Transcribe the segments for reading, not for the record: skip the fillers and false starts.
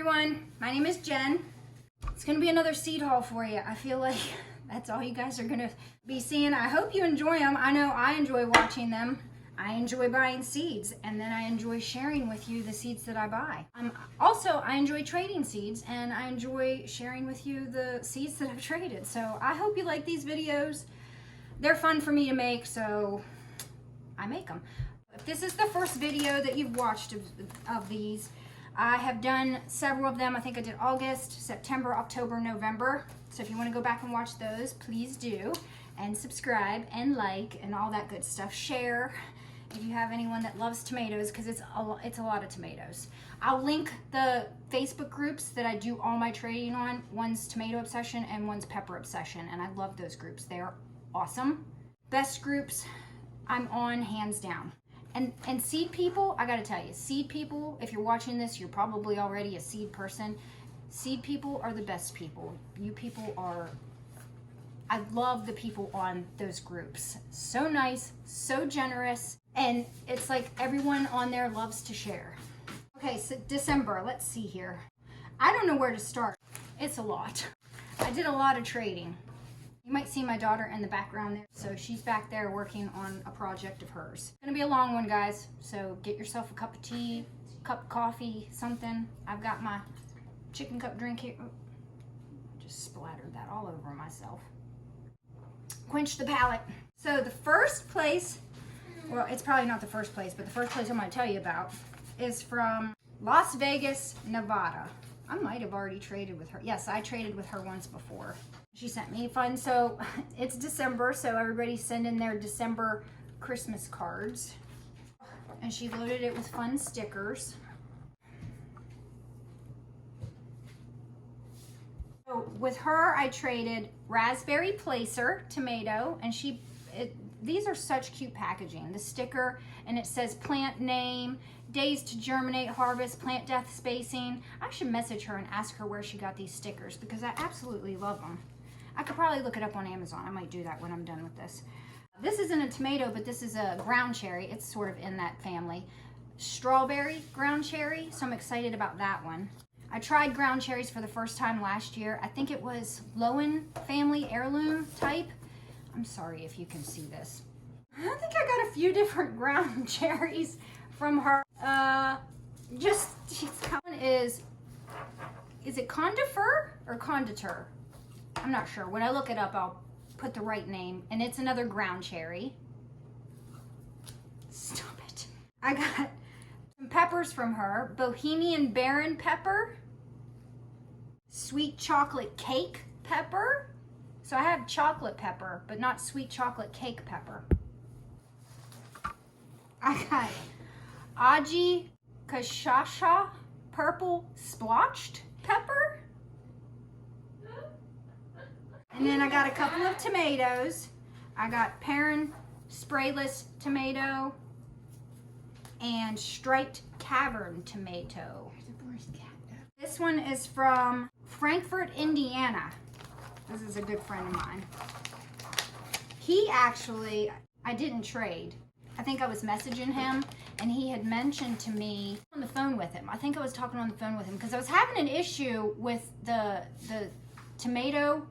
everyone, my name is Jen. It's gonna be another seed haul for you. I feel like that's all you guys are gonna be seeing. I hope you enjoy them. I know I enjoy watching them. I enjoy buying seeds, and then I enjoy sharing with you the seeds that I buy. Also, I enjoy trading seeds, and I enjoy sharing with you the seeds that I've traded. So I hope you like these videos. They're fun for me to make, so I make them. If this is the first video that you've watched of these, I have done several of them. I think I did August, September, October, November. So if you want to go back and watch those, please do. And subscribe and like and all that good stuff. Share if you have anyone that loves tomatoes, because it's a lot of tomatoes. I'll link the Facebook groups that I do all my trading on. One's Tomato Obsession and one's Pepper Obsession. And I love those groups. They are awesome. Best groups I'm on, hands down. And seed people, I gotta tell you, seed people, if you're watching this, you're probably already a seed person. Seed people are the best people. You people are, I love the people on those groups. So nice, so generous, and it's like everyone on there loves to share. Okay, so December, let's see here. I don't know where to start. It's a lot. I did a lot of trading. You might see my daughter in the background there. So she's back there working on a project of hers. It's gonna be a long one, guys. So get yourself a cup of tea, cup of coffee, something. I've got my chicken cup drink here. Oh, just splattered that all over myself. Quench the palate. So the first place, well, it's probably not the first place, but the first place I'm gonna tell you about is from Las Vegas, Nevada. I might have already traded with her. Yes, I traded with her once before. She sent me fun. So it's December, so everybody's sending their December Christmas cards. And she loaded it with fun stickers. So with her, I traded Raspberry Placer tomato, and these are such cute packaging. The sticker, and it says plant name, days to germinate, harvest, plant death spacing. I should message her and ask her where she got these stickers, because I absolutely love them. I could probably look it up on Amazon. I might do that when I'm done with this. This isn't a tomato, but this is a ground cherry. It's sort of in that family. Strawberry ground cherry, so I'm excited about that one. I tried ground cherries for the first time last year. I think it was Lowen family heirloom type. I'm sorry if you can see this. I think I got a few different ground cherries from her. One is it condifer or conditor? I'm not sure. When I look it up, I'll put the right name. And it's another ground cherry. Stop it. I got some peppers from her. Bohemian Baron pepper. Sweet chocolate cake pepper. So I have chocolate pepper, but not sweet chocolate cake pepper. I got Aji Kashasha purple splotched pepper. And then I got a couple of tomatoes. I got Perrin sprayless tomato and striped cavern tomato. This one is from Frankfort, Indiana. This is a good friend of mine. He actually, I didn't trade. I think I was messaging him, and he had mentioned to me on the phone with him. I think I was talking on the phone with him because I was having an issue with the tomato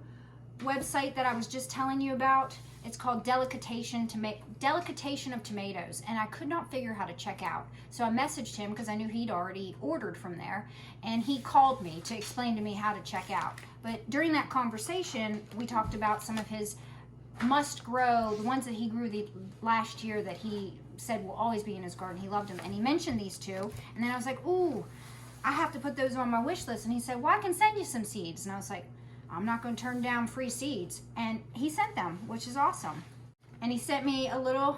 website that I was just telling you about. It's called Delicatation of Tomatoes, and I could not figure how to check out. So I messaged him because I knew he'd already ordered from there, and he called me to explain to me how to check out. But during that conversation, we talked about some of his must grow, the ones that he grew last year that he said will always be in his garden. He loved them, and he mentioned these two, and then I was like, ooh, I have to put those on my wish list. And he said, well, I can send you some seeds. And I was like, I'm not going to turn down free seeds. And he sent them, which is awesome. And he sent me a little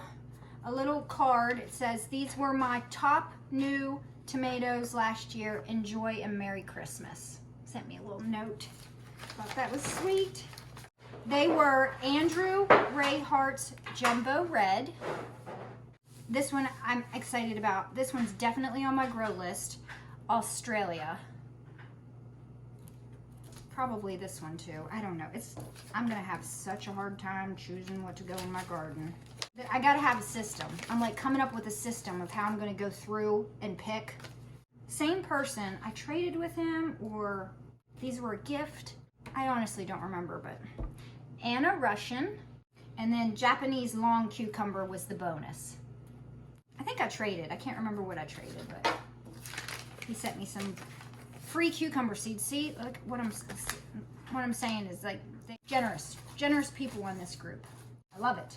card. It says, these were my top new tomatoes last year. Enjoy and Merry Christmas. Sent me a little note. Thought that was sweet. They were Andrew Ray Hart's Jumbo Red. This one I'm excited about. This one's definitely on my grow list. Australia. Probably this one too. I don't know. I'm gonna have such a hard time choosing what to go in my garden. I gotta have a system. I'm like coming up with a system of how I'm gonna go through and pick. same person. I traded with him, or these were a gift. I honestly don't remember, but Anna Russian, and then Japanese long cucumber was the bonus. I think I traded. I can't remember what I traded, but he sent me some free cucumber seeds. See, look, what I'm saying is, like, generous people in this group. I love it.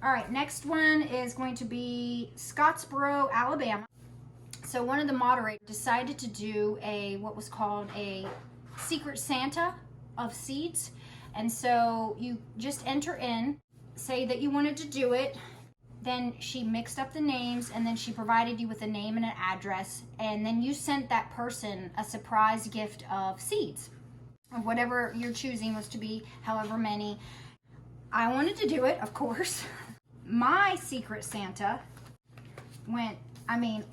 All right, next one is going to be Scottsboro, Alabama. So one of the moderators decided to do what was called a Secret Santa of seeds. And so you just enter in, say that you wanted to do it. Then she mixed up the names, and then she provided you with a name and an address. And then you sent that person a surprise gift of seeds. Or whatever you're choosing was to be however many. I wanted to do it, of course. My Secret Santa went,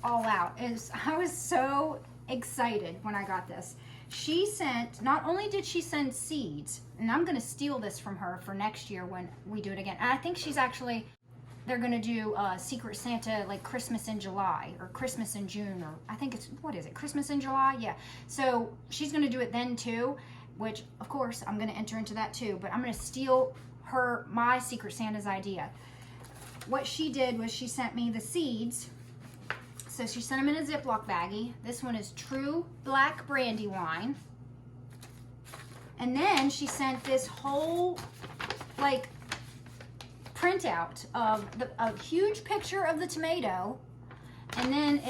all out. I was so excited when I got this. She sent, not only did she send seeds, and I'm going to steal this from her for next year when we do it again. And I think they're going to do Secret Santa like Christmas in July or Christmas in June, or I think it's, Christmas in July? Yeah. So she's going to do it then too, which of course I'm going to enter into that too, but I'm going to steal my Secret Santa's idea. What she did was she sent me the seeds. So she sent them in a Ziploc baggie. This one is True Black Brandy Wine. And then she sent this whole, like, printout of a huge picture of the tomato. And then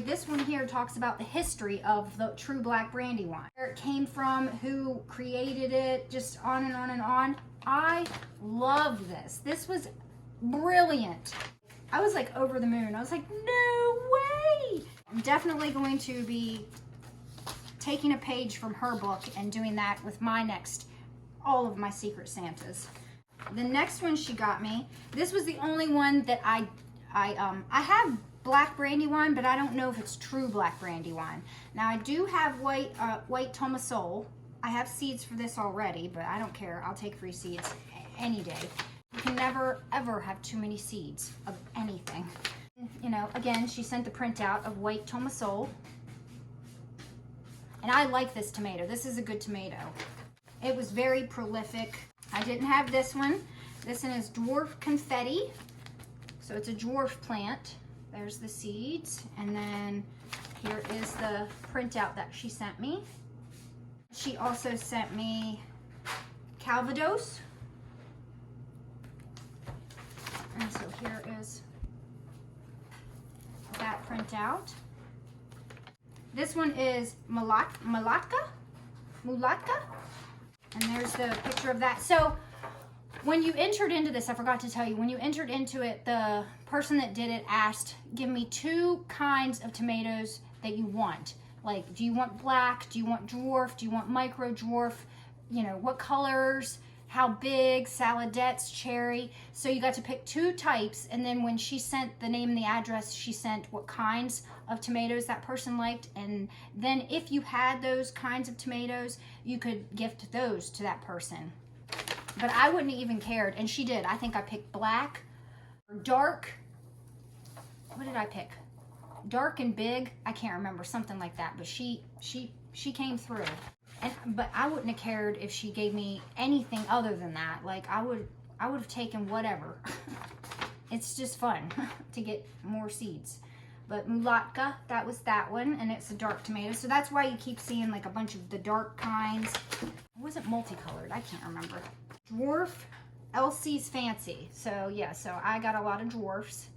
this one here talks about the history of the True Black Brandy Wine. Where it came from, who created it, just on and on and on. I love this. This was brilliant. I was like over the moon. I was like, no way! I'm definitely going to be taking a page from her book and doing that with all of my Secret Santas. The next one she got me, this was the only one that I have black brandy wine, but I don't know if it's true black brandy wine. Now I do have white Tomasol. I have seeds for this already, but I don't care. I'll take free seeds any day. You can never, ever have too many seeds of anything. You know, again, she sent the printout of white Tomasol. And I like this tomato. This is a good tomato. It was very prolific. I didn't have this one. This one is Dwarf Confetti. So it's a dwarf plant. There's the seeds. And then here is the printout that she sent me. She also sent me Calvados. And so here is that printout. This one is Mulatka. And there's the picture of that. So when you entered into this, I forgot to tell you, when you entered into it, the person that did it asked, give me 2 kinds of tomatoes that you want. Like, do you want black? Do you want dwarf? Do you want micro dwarf? You know, what colors? How big? Saladettes, cherry. So you got to pick 2 types, and then when she sent the name and the address, she sent what kinds of tomatoes that person liked, and then if you had those kinds of tomatoes, you could gift those to that person. But I wouldn't have even cared, and she did. I think I picked black, or dark. What did I pick? Dark and big. I can't remember, something like that. But she came through. But I wouldn't have cared if she gave me anything other than that. Like, I would have taken whatever. It's just fun to get more seeds. But Mulatka, that was that one, and it's a dark tomato. So that's why you keep seeing like a bunch of the dark kinds. It wasn't multicolored, I can't remember. Dwarf, Elsie's Fancy. So yeah, so I got a lot of dwarfs.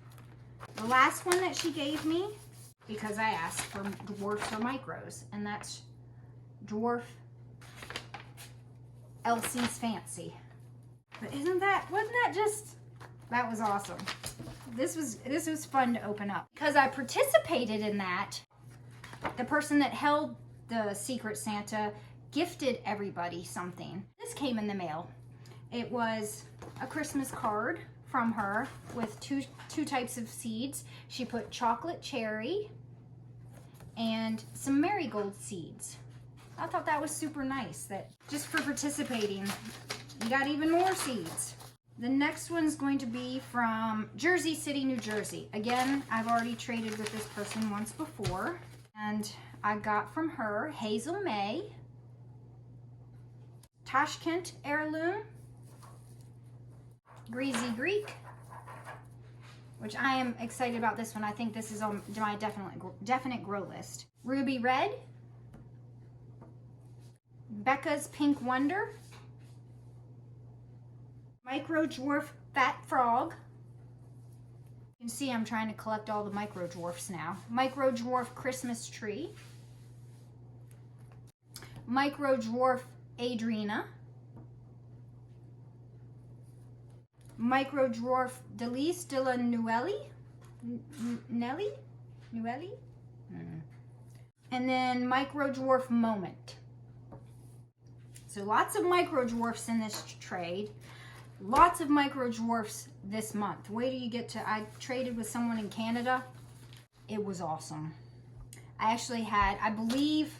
The last one that she gave me, because I asked for dwarfs or micros, and that's Dwarf, Elsie's Fancy. But wasn't that just, that was awesome. This was fun to open up. Because I participated in that, the person that held the Secret Santa gifted everybody something. This came in the mail. It was a Christmas card from her with two types of seeds. She put chocolate cherry and some marigold seeds. I thought that was super nice, that just for participating, you got even more seeds. The next one's going to be from Jersey City, New Jersey. Again, I've already traded with this person once before. And I got from her Hazel May, Tashkent Heirloom, Greasy Greek, which I am excited about this one. I think this is on my definite grow list. Ruby Red, Becca's Pink Wonder, Micro Dwarf Fat Frog. You can see I'm trying to collect all the Micro Dwarfs now. Micro Dwarf Christmas Tree, Micro Dwarf Adrena, Micro Dwarf Delice de la Nueli, and then Micro Dwarf Moment. So lots of Micro Dwarfs in this trade. Lots of Micro Dwarfs this month. Wait till you get to, I traded with someone in Canada. It was awesome. I actually had, I believe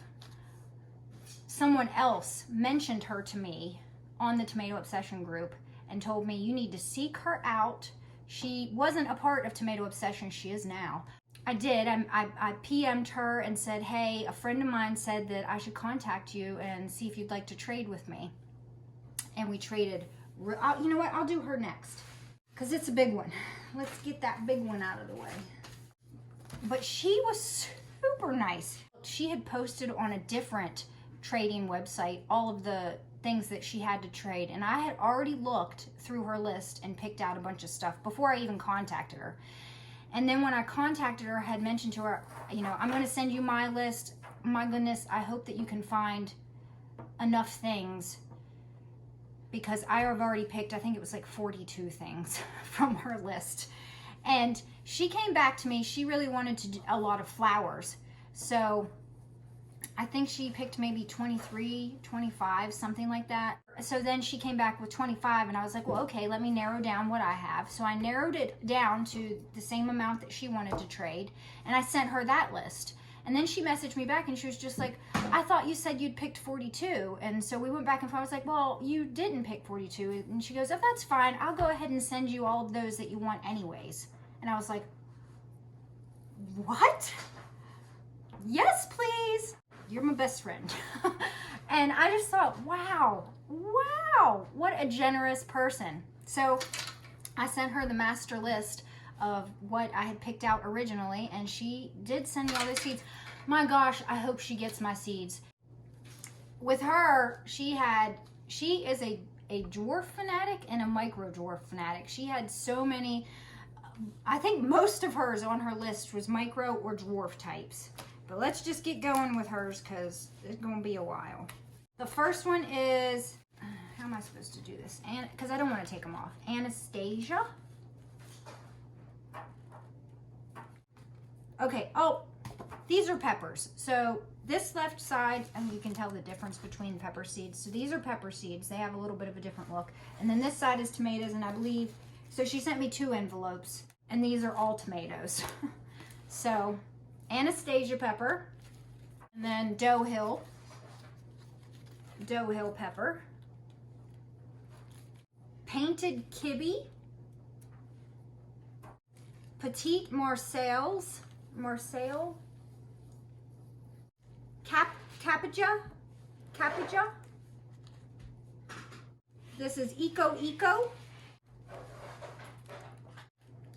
someone else mentioned her to me on the Tomato Obsession group and told me you need to seek her out. She wasn't a part of Tomato Obsession, she is now. I did, I PM'd her and said, hey, a friend of mine said that I should contact you and see if you'd like to trade with me. And we traded. You know what, I'll do her next because it's a big one. Let's get that big one out of the way. But she was super nice. She had posted on a different trading website all of the things that she had to trade, and I had already looked through her list and picked out a bunch of stuff before I even contacted her. And then when I contacted her, I had mentioned to her, you know, I'm going to send you my list. My goodness, I hope that you can find enough things, because I have already picked, I think it was like 42 things from her list. And she came back to me. She really wanted to do a lot of flowers. So I think she picked maybe 23, 25, something like that. So then she came back with 25 and I was like, well, okay, let me narrow down what I have. So I narrowed it down to the same amount that she wanted to trade. And I sent her that list. And then she messaged me back and she was just like, I thought you said you'd picked 42. And so we went back and forth. I was like, well, you didn't pick 42. And she goes, oh, that's fine. I'll go ahead and send you all of those that you want anyways. And I was like, what? Yes, please. You're my best friend. And I just thought, wow, what a generous person. So I sent her the master list of what I had picked out originally, and she did send me all those seeds. My gosh, I hope she gets my seeds. With her, she is a dwarf fanatic and a micro dwarf fanatic. She had so many, I think most of hers on her list was micro or dwarf types. But let's just get going with hers because it's going to be a while. The first one is, how am I supposed to do this? Because I don't want to take them off. Anastasia. Okay, oh, these are peppers. So this left side, and you can tell the difference between pepper seeds. So these are pepper seeds. They have a little bit of a different look. And then this side is tomatoes, and I believe, so she sent me 2 envelopes, and these are all tomatoes. So Anastasia pepper, and then Doe Hill pepper, Painted Kibbe, Petite Marseille, Capija. This is Eco,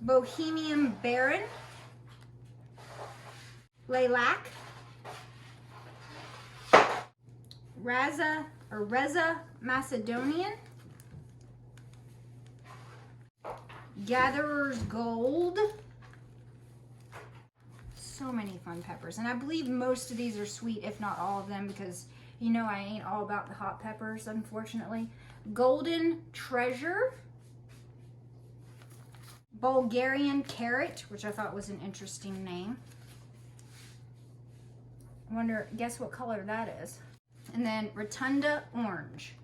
Bohemian Baron, Lilac, Reza Macedonian, Gatherer's Gold. So many fun peppers. And I believe most of these are sweet, if not all of them, because you know I ain't all about the hot peppers, unfortunately. Golden Treasure, Bulgarian Carrot, which I thought was an interesting name. Guess what color that is. And then Rotunda Orange.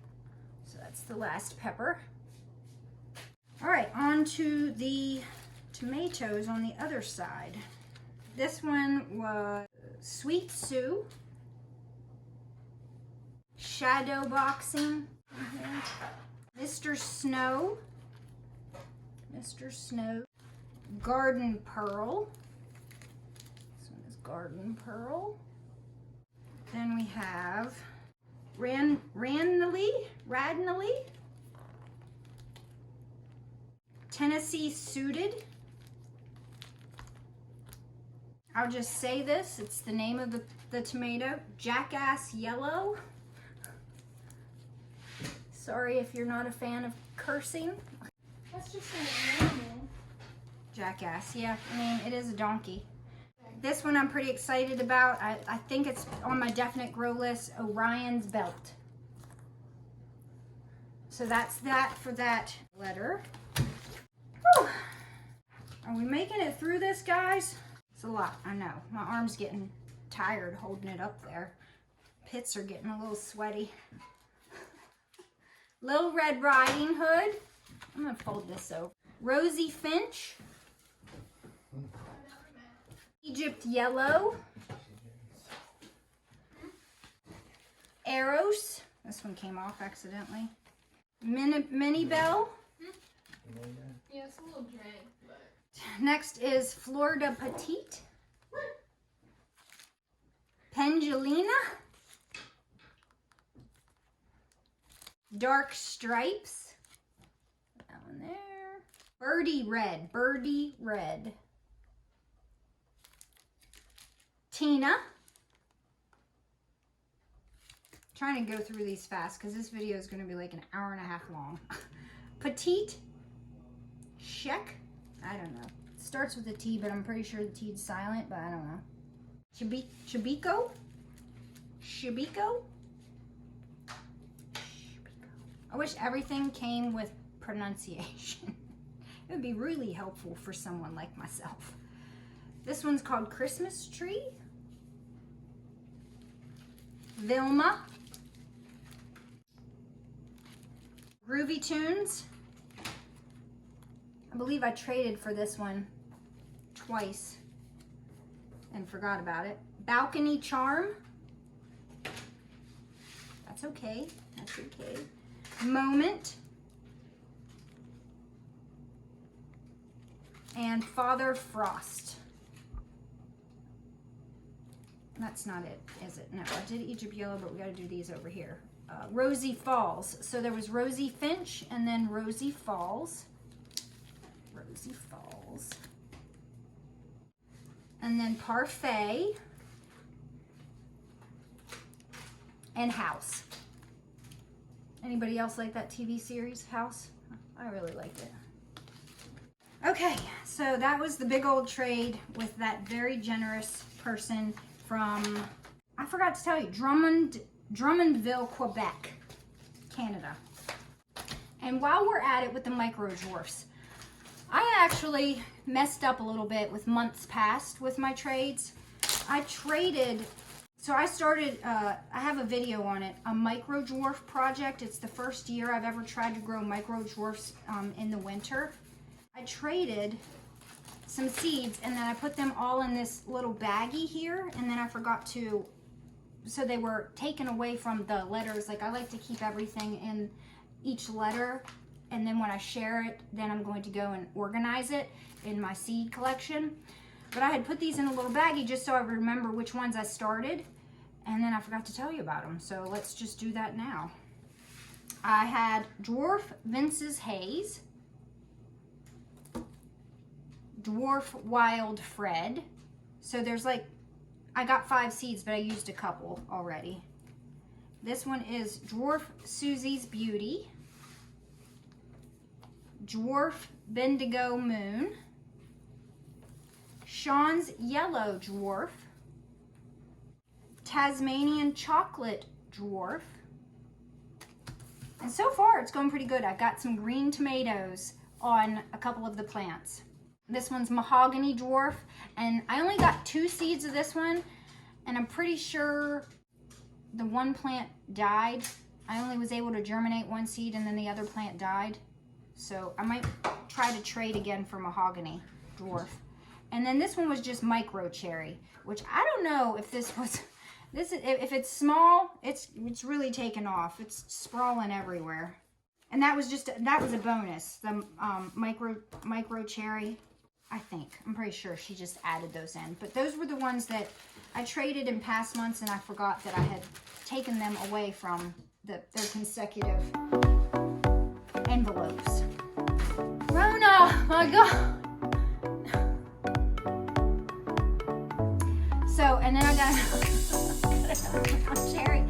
So that's the last pepper. All right, on to the tomatoes on the other side. This one was Sweet Sue, Shadow Boxing, Mr. Snow, Garden Pearl. This one is Garden Pearl. Then we have Radnally, Tennessee Suited. I'll just say this, it's the name of the tomato, Jackass Yellow. Sorry if you're not a fan of cursing. That's just an animal. Jackass, yeah, I mean, it is a donkey. This one I'm pretty excited about. I think it's on my definite grow list, Orion's Belt. So that's that for that letter. Whew. Are we making it through this, guys? It's a lot, I know. My arm's getting tired holding it up there. Pits are getting a little sweaty. Little Red Riding Hood. I'm gonna fold this over. Rosie Finch. Egypt Yellow. Eros. This one came off accidentally. Mini Bell. Yeah, it's a little drag, but... Next is Florida Petite. Pendulina. Dark Stripes. Put that one there. Birdie Red. Tina. Trying to go through these fast because this video is going to be like an hour and a half long. Petite Sheck. I don't know. It starts with a T, but I'm pretty sure the T is silent, but I don't know. Shabiko. I wish everything came with pronunciation. It would be really helpful for someone like myself. This one's called Christmas Tree. Vilma. Groovy Tunes. I believe I traded for this one twice and forgot about it. Balcony Charm. That's okay. That's okay. Moment. And Father Frost. That's not it, is it? No, I did Egypt Yellow, but we got to do these over here. Rosie Falls. So there was Rosie Finch and then Rosie Falls. Rosie Falls. And then Parfait. And House. Anybody else like that TV series, House? I really liked it. Okay, so that was the big old trade with that very generous person from, I forgot to tell you, Drummondville, Quebec, Canada. And while we're at it with the micro dwarfs, I actually messed up a little bit with months past with my trades. I traded, so I started, I have a video on it, a micro dwarf project. It's the first year I've ever tried to grow micro dwarfs in the winter. I traded some seeds and then I put them all in this little baggie here, and then I forgot to, so they were taken away from the letters. Like I like to keep everything in each letter, and then when I share it, then I'm going to go and organize it in my seed collection. But I had put these in a little baggie just so I remember which ones I started, and then I forgot to tell you about them. So let's just do that now. I had Dwarf Vince's Haze, Dwarf Wild Fred. So there's like, I got 5 seeds, but I used a couple already. This one is Dwarf Susie's Beauty, Dwarf Bendigo Moon, Sean's Yellow Dwarf, Tasmanian Chocolate Dwarf. And so far it's going pretty good. I've got some green tomatoes on a couple of the plants. This one's Mahogany Dwarf, and I only got 2 seeds of this one, and I'm pretty sure the one plant died. I only was able to germinate 1 seed, and then the other plant died. So I might try to trade again for Mahogany Dwarf. And then this one was just Micro Cherry, which I don't know if this was, if it's small, it's really taken off. It's sprawling everywhere. And that was a bonus, the micro cherry. I think. I'm pretty sure she just added those in. But those were the ones that I traded in past months, and I forgot that I had taken them away from their consecutive envelopes. Rona, my God. So, and then I got another cherry.